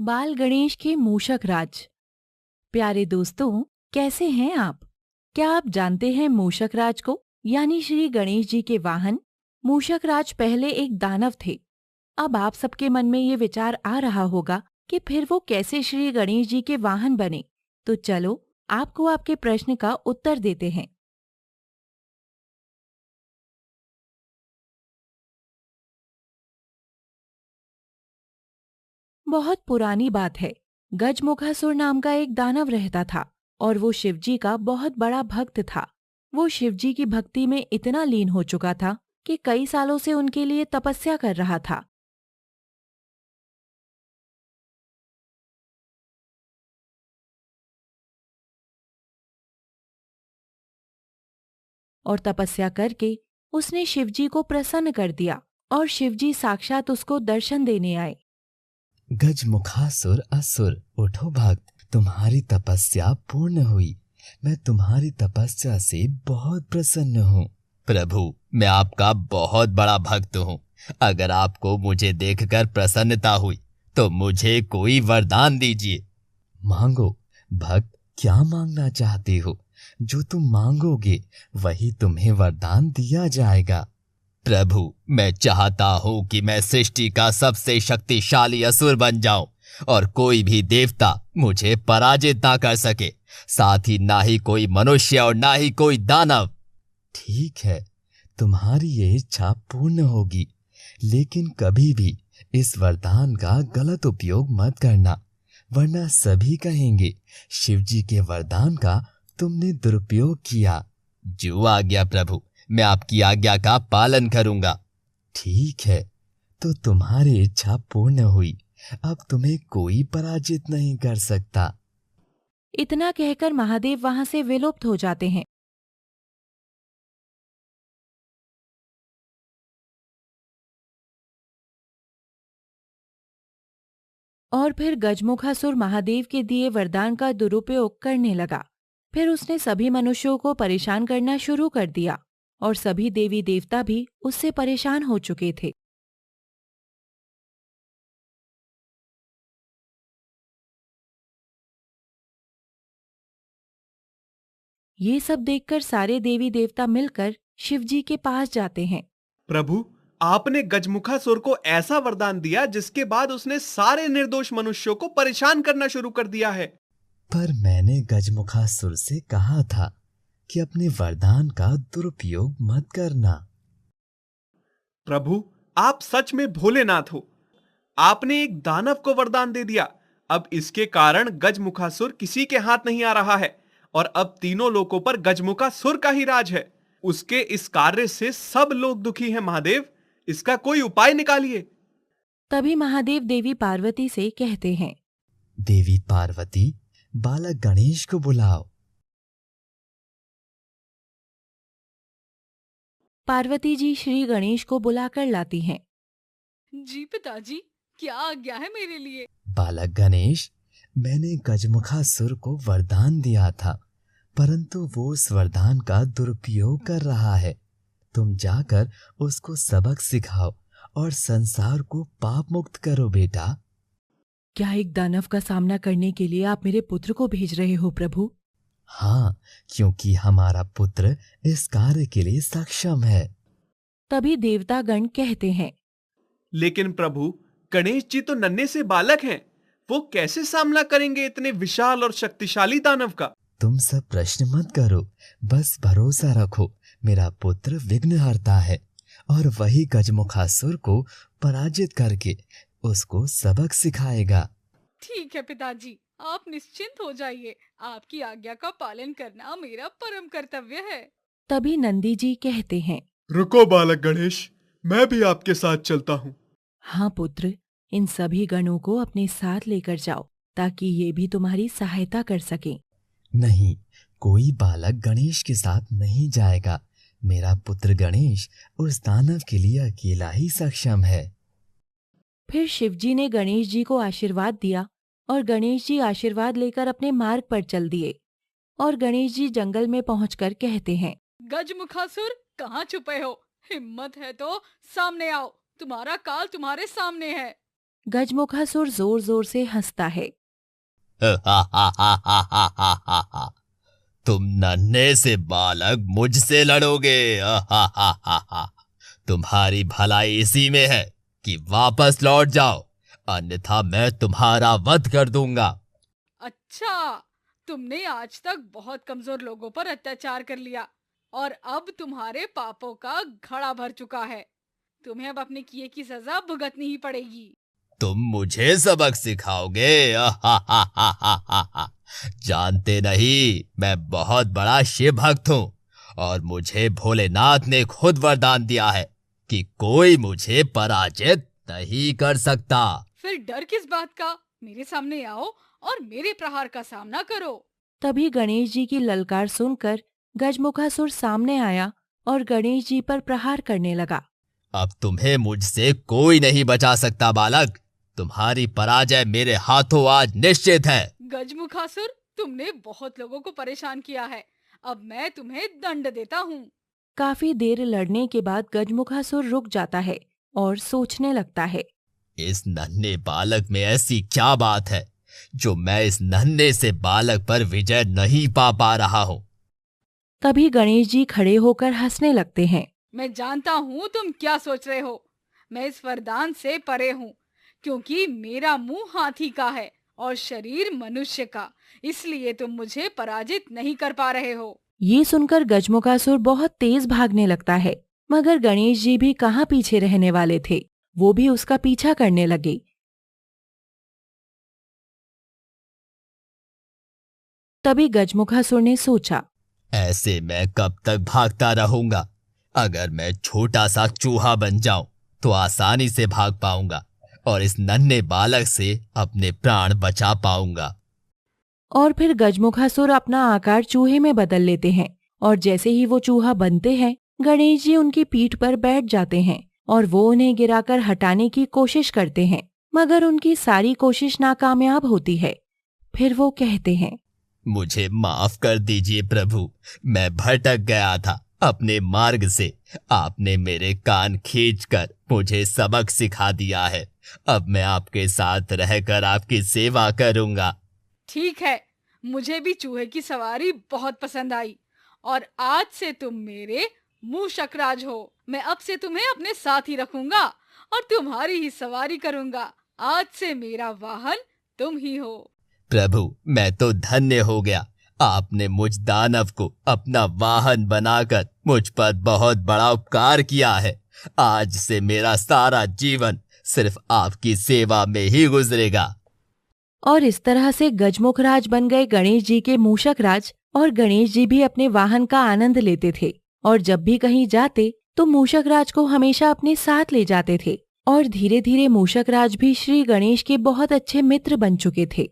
बाल गणेश के मूषक राज। प्यारे दोस्तों, कैसे हैं आप? क्या आप जानते हैं मूषक राज को, यानी श्री गणेश जी के वाहन? मूषक राज पहले एक दानव थे। अब आप सबके मन में ये विचार आ रहा होगा कि फिर वो कैसे श्री गणेश जी के वाहन बने। तो चलो आपको आपके प्रश्न का उत्तर देते हैं। बहुत पुरानी बात है। गजमुखासुर नाम का एक दानव रहता था और वो शिवजी का बहुत बड़ा भक्त था। वो शिवजी की भक्ति में इतना लीन हो चुका था कि कई सालों से उनके लिए तपस्या कर रहा था। और तपस्या करके उसने शिवजी को प्रसन्न कर दिया और शिवजी साक्षात उसको दर्शन देने आए। गजमुखासुर असुर, उठो भक्त, तुम्हारी तपस्या पूर्ण हुई। मैं तुम्हारी तपस्या से बहुत प्रसन्न हूँ। प्रभु, मैं आपका बहुत बड़ा भक्त हूँ। अगर आपको मुझे देखकर प्रसन्नता हुई तो मुझे कोई वरदान दीजिए। मांगो भक्त, क्या मांगना चाहते हो? जो तुम मांगोगे वही तुम्हें वरदान दिया जाएगा। प्रभु, मैं चाहता हूँ कि मैं सृष्टि का सबसे शक्तिशाली असुर बन जाऊं और कोई भी देवता मुझे पराजित ना कर सके, साथ ही ना ही कोई मनुष्य और ना ही कोई दानव। ठीक है, तुम्हारी ये इच्छा पूर्ण होगी, लेकिन कभी भी इस वरदान का गलत उपयोग मत करना, वरना सभी कहेंगे शिवजी के वरदान का तुमने दुरुपयोग किया। जो आज्ञा प्रभु, मैं आपकी आज्ञा का पालन करूंगा। ठीक है, तो तुम्हारी इच्छा पूर्ण हुई। अब तुम्हें कोई पराजित नहीं कर सकता। इतना कहकर महादेव वहां से विलुप्त हो जाते हैं। और फिर गजमुखासुर महादेव के दिए वरदान का दुरुपयोग करने लगा। फिर उसने सभी मनुष्यों को परेशान करना शुरू कर दिया और सभी देवी देवता भी उससे परेशान हो चुके थे। ये सब देखकर सारे देवी देवता मिलकर शिवजी के पास जाते हैं। प्रभु, आपने गजमुखासुर को ऐसा वरदान दिया जिसके बाद उसने सारे निर्दोष मनुष्यों को परेशान करना शुरू कर दिया है। पर मैंने गजमुखासुर से कहा था कि अपने वरदान का दुरुपयोग मत करना। प्रभु, आप सच में भोलेनाथ हो। आपने एक दानव को वरदान दे दिया। अब इसके कारण गजमुखासुर किसी के हाथ नहीं आ रहा है और अब तीनों लोकों पर गजमुखासुर का ही राज है। उसके इस कार्य से सब लोग दुखी हैं महादेव। इसका कोई उपाय निकालिए। तभी महादेव देवी पार्वती से कहते हैं, देवी पार्वती, बालक गणेश को बुलाओ। पार्वती जी श्री गणेश को बुलाकर लाती हैं। जी पिताजी, क्या आज्ञा है मेरे लिए? बालक गणेश, मैंने गजमुखासुर को वरदान दिया था, परंतु वो उस वरदान का दुरुपयोग कर रहा है। तुम जाकर उसको सबक सिखाओ और संसार को पाप मुक्त करो बेटा। क्या एक दानव का सामना करने के लिए आप मेरे पुत्र को भेज रहे हो प्रभु? हाँ, क्योंकि हमारा पुत्र इस कार्य के लिए सक्षम है। तभी देवतागण कहते हैं, लेकिन प्रभु, गणेश जी तो नन्हे से बालक हैं। वो कैसे सामना करेंगे इतने विशाल और शक्तिशाली दानव का? तुम सब प्रश्न मत करो, बस भरोसा रखो। मेरा पुत्र विघ्नहर्ता है और वही गजमुखासुर को पराजित करके उसको सबक सिखाएगा। ठीक है पिताजी, आप निश्चिंत हो जाइए। आपकी आज्ञा का पालन करना मेरा परम कर्तव्य है। तभी नंदी जी कहते हैं, रुको बालक गणेश, मैं भी आपके साथ चलता हूँ। हाँ पुत्र, इन सभी गणों को अपने साथ लेकर जाओ ताकि ये भी तुम्हारी सहायता कर सकें। नहीं, कोई बालक गणेश के साथ नहीं जाएगा। मेरा पुत्र गणेश उस दानव के लिए अकेला ही सक्षम है। फिर शिवजी ने गणेश जी को आशीर्वाद दिया और गणेश जी आशीर्वाद लेकर अपने मार्ग पर चल दिए। और गणेश जी जंगल में पहुंचकर कहते हैं, गजमुखासुर, कहाँ छुपे हो? हिम्मत है तो सामने आओ, तुम्हारा काल तुम्हारे सामने है। गजमुखासुर जोर जोर से हंसता है। तुम नन्हे से बालक मुझसे लड़ोगे। तुम्हारी भलाई इसी में है कि वापस लौट जाओ, अन्यथा मैं तुम्हारा वध कर दूंगा। अच्छा, तुमने आज तक बहुत कमजोर लोगों पर अत्याचार कर लिया और अब तुम्हारे पापों का घड़ा भर चुका है। तुम्हें अब अपने किए की सजा भुगतनी ही पड़ेगी। तुम मुझे सबक सिखाओगे? जानते नहीं, मैं बहुत बड़ा शिव भक्त हूँ और मुझे भोलेनाथ ने खुद वरदान दिया है कि कोई मुझे पराजित नहीं कर सकता। फिर डर किस बात का? मेरे सामने आओ और मेरे प्रहार का सामना करो। तभी गणेश जी की ललकार सुनकर गजमुखासुर सामने आया और गणेश जी पर प्रहार करने लगा। अब तुम्हें मुझसे कोई नहीं बचा सकता बालक। तुम्हारी पराजय मेरे हाथों आज निश्चित है। गजमुखासुर, तुमने बहुत लोगों को परेशान किया है, अब मैं तुम्हें दंड देता हूँ। काफी देर लड़ने के बाद गजमुखासुर रुक जाता है और सोचने लगता है। इस नन्हे बालक में ऐसी क्या बात है जो मैं इस नन्हे से बालक पर विजय नहीं पा रहा हूँ। तभी गणेश जी खड़े होकर हंसने लगते हैं। मैं जानता हूँ तुम क्या सोच रहे हो। मैं इस वरदान से परे हूँ, क्योंकि मेरा मुंह हाथी का है और शरीर मनुष्य का, इसलिए तुम मुझे पराजित नहीं कर पा रहे हो। ये सुनकर गजमुखासुर बहुत तेज भागने लगता है, मगर गणेश जी भी कहाँ पीछे रहने वाले थे, वो भी उसका पीछा करने लगे। तभी गजमुखासुर ने सोचा, ऐसे मैं कब तक भागता रहूंगा? अगर मैं छोटा सा चूहा बन जाऊं तो आसानी से भाग पाऊंगा और इस नन्हे बालक से अपने प्राण बचा पाऊंगा। और फिर गजमुखासुर अपना आकार चूहे में बदल लेते हैं और जैसे ही वो चूहा बनते हैं, गणेश जी उनकी पीठ पर बैठ जाते हैं और वो उन्हें गिराकर हटाने की कोशिश करते हैं, मगर उनकी सारी कोशिश नाकामयाब होती है। फिर वो कहते हैं, मुझे माफ कर दीजिए प्रभु, मैं भटक गया था अपने मार्ग से। आपने मेरे कान खींचकर मुझे सबक सिखा दिया है। अब मैं आपके साथ रहकर आपकी सेवा करूंगा। ठीक है, मुझे भी चूहे की सवारी बहुत पसंद आई और आज से तुम मेरे मूषकराज हो। मैं अब से तुम्हें अपने साथ ही रखूंगा और तुम्हारी ही सवारी करूंगा। आज से मेरा वाहन तुम ही हो। प्रभु, मैं तो धन्य हो गया। आपने मुझ दानव को अपना वाहन बनाकर मुझ पर बहुत बड़ा उपकार किया है। आज से मेरा सारा जीवन सिर्फ आपकी सेवा में ही गुजरेगा। और इस तरह से गजमुखराज बन गए गणेश जी के मूषकराज और गणेश जी भी अपने वाहन का आनंद लेते थे और जब भी कहीं जाते तो मूषकराज को हमेशा अपने साथ ले जाते थे और धीरे धीरे मूषकराज भी श्री गणेश के बहुत अच्छे मित्र बन चुके थे।